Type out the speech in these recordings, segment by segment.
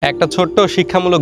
একটা ছোট্ট শিক্ষামূলক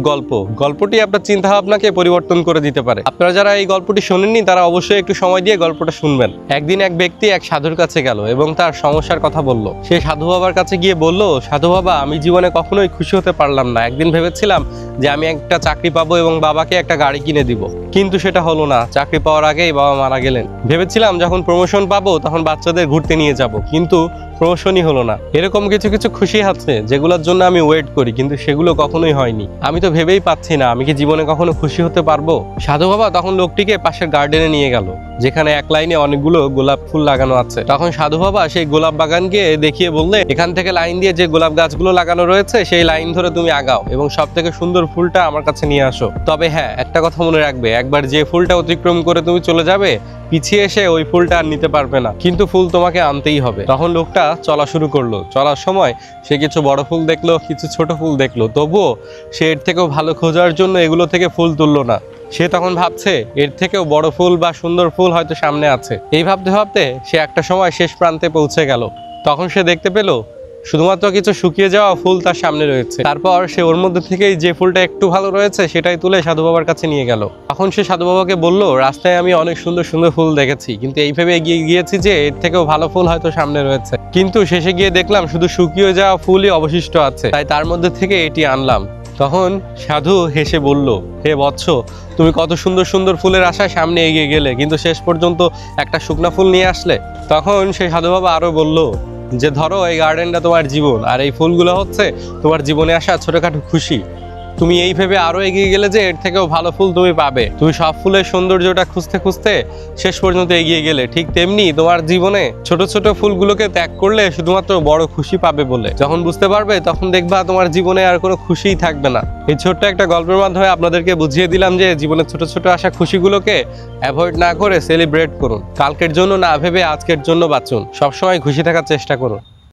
গল্পটি আপনার চিন্তাভাবনাকে পরিবর্তন করে দিতে পারে। আপনারা যারা এই গল্পটি শোনেননি তারা অবশ্যই একটু সময় দিয়ে গল্পটা শুনবেন। একদিন এক ব্যক্তি এক সাধুর কাছে গেল এবং তার সমস্যার কথা বলল। সে সাধু বাবার কাছে গিয়ে বলল, সাধু বাবা, আমি জীবনে কখনোই খুশি হতে পারলাম না। একদিন ভেবেছিলাম যে আমি একটা চাকরি পাবো এবং বাবাকে একটা গাড়ি কিনে দিব, কিন্তু সেটা হলো না। চাকরি পাওয়ার আগেই বাবা মারা গেলেন। ভেবেছিলাম যখন প্রমোশন পাবো তখন বাচ্চাদের ঘুরতে নিয়ে যাব, কিন্তু প্রমোশনই হলো না। এরকম কিছু কিছু খুশি আছে যেগুলোর জন্য আমি ওয়েট করি, কিন্তু সেগুলো কখনোই হয়নি। আমি তো ভেবেই পাচ্ছি না আমি কি জীবনে কখনো খুশি হতে পারবো। সাধু বাবা তখন লোকটিকে পাশের গার্ডেনে নিয়ে গেল, যেখানে এক লাইনে অনেকগুলো গোলাপ ফুল লাগানো আছে। তখন সাধু বাবা সেই গোলাপ বাগানকে দেখিয়ে বললে, এখান থেকে লাইন দিয়ে যে গোলাপ গাছগুলো লাগানো রয়েছে সেই লাইন ধরে তুমি আগাও এবং সব থেকে সুন্দর ফুলটা আমার কাছে নিয়ে আসো। তবে হ্যাঁ, একটা কথা মনে রাখবে, একবার যে ফুলটা অতিক্রম করে তুমি চলে যাবে, পিছিয়ে এসে ওই ফুলটা আর নিতে পারবে না, কিন্তু ফুল তোমাকে আনতেই হবে। তখন লোকটা চলা শুরু করলো। চলার সময় সে কিছু বড় ফুল দেখলো, কিছু ছোট ফুল দেখলো, তবুও সে এর থেকেও ভালো খোঁজার জন্য এগুলো থেকে ফুল তুললো না। সে তখন ভাবছে এর থেকেও বড় ফুল বা সুন্দর ফুল হয়তো সামনে আছে। এই ভাবতে ভাবতে সে একটা সময় শেষ প্রান্তে পৌঁছে গেল। তখন সে দেখতে পেল শুধুমাত্র কিছু শুকিয়ে যাওয়া ফুল তার সামনে রয়েছে। তারপর সে ওর মধ্যে থেকেই যে ফুলটা একটু ভালো রয়েছে সেটাই তুলে সাধু বাবার কাছে নিয়ে গেল। তখন সে সাধু বাবাকে বলল, রাস্তায় আমি অনেক সুন্দর সুন্দর ফুল দেখেছি, কিন্তু এই ভেবে এগিয়ে গিয়েছি যে এর থেকেও ভালো ফুল হয়তো সামনে রয়েছে, কিন্তু শেষে গিয়ে দেখলাম শুধু শুকিয়ে যাওয়া ফুলই অবশিষ্ট আছে, তাই তার মধ্যে থেকে এটি আনলাম। তখন সাধু হেসে বলল, হে বৎস, তুমি কত সুন্দর সুন্দর ফুলের আশায় সামনে এগিয়ে গেলে, কিন্তু শেষ পর্যন্ত একটা শুকনা ফুল নিয়ে আসলে। তখন সেই সাধু বাবা আরো বলল যে, ধরো এই গার্ডেনটা তোমার জীবন, আর এই ফুলগুলো হচ্ছে তোমার জীবনে আসা ছোটখাটো খুশি। তুমি এই ভেবে আরো এগিয়ে গেলে যে এর থেকেও ভালো ফুল তুমি পাবে। তুমি সব ফুলের সৌন্দর্যটা খুঁজতে খুঁজতে শেষ পর্যন্ত এগিয়ে গেলে। ঠিক তেমনি তোমার জীবনে ছোট ছোট ফুলগুলোকে ত্যাগ করলে শুধুমাত্র বড় খুশি পাবে বলে। যখন বুঝতে পারবে তখন দেখবা তোমার জীবনে আর কোনো খুশিই থাকবে না। এই ছোট্ট একটা গল্পের মাধ্যমে আপনাদেরকে বুঝিয়ে দিলাম যে জীবনের ছোট ছোট আসা খুশিগুলোকে অ্যাভয়েড না করে সেলিব্রেট করুন। কালকের জন্য না ভেবে আজকের জন্য বাঁচুন। সবসময় খুশি থাকার চেষ্টা করুন।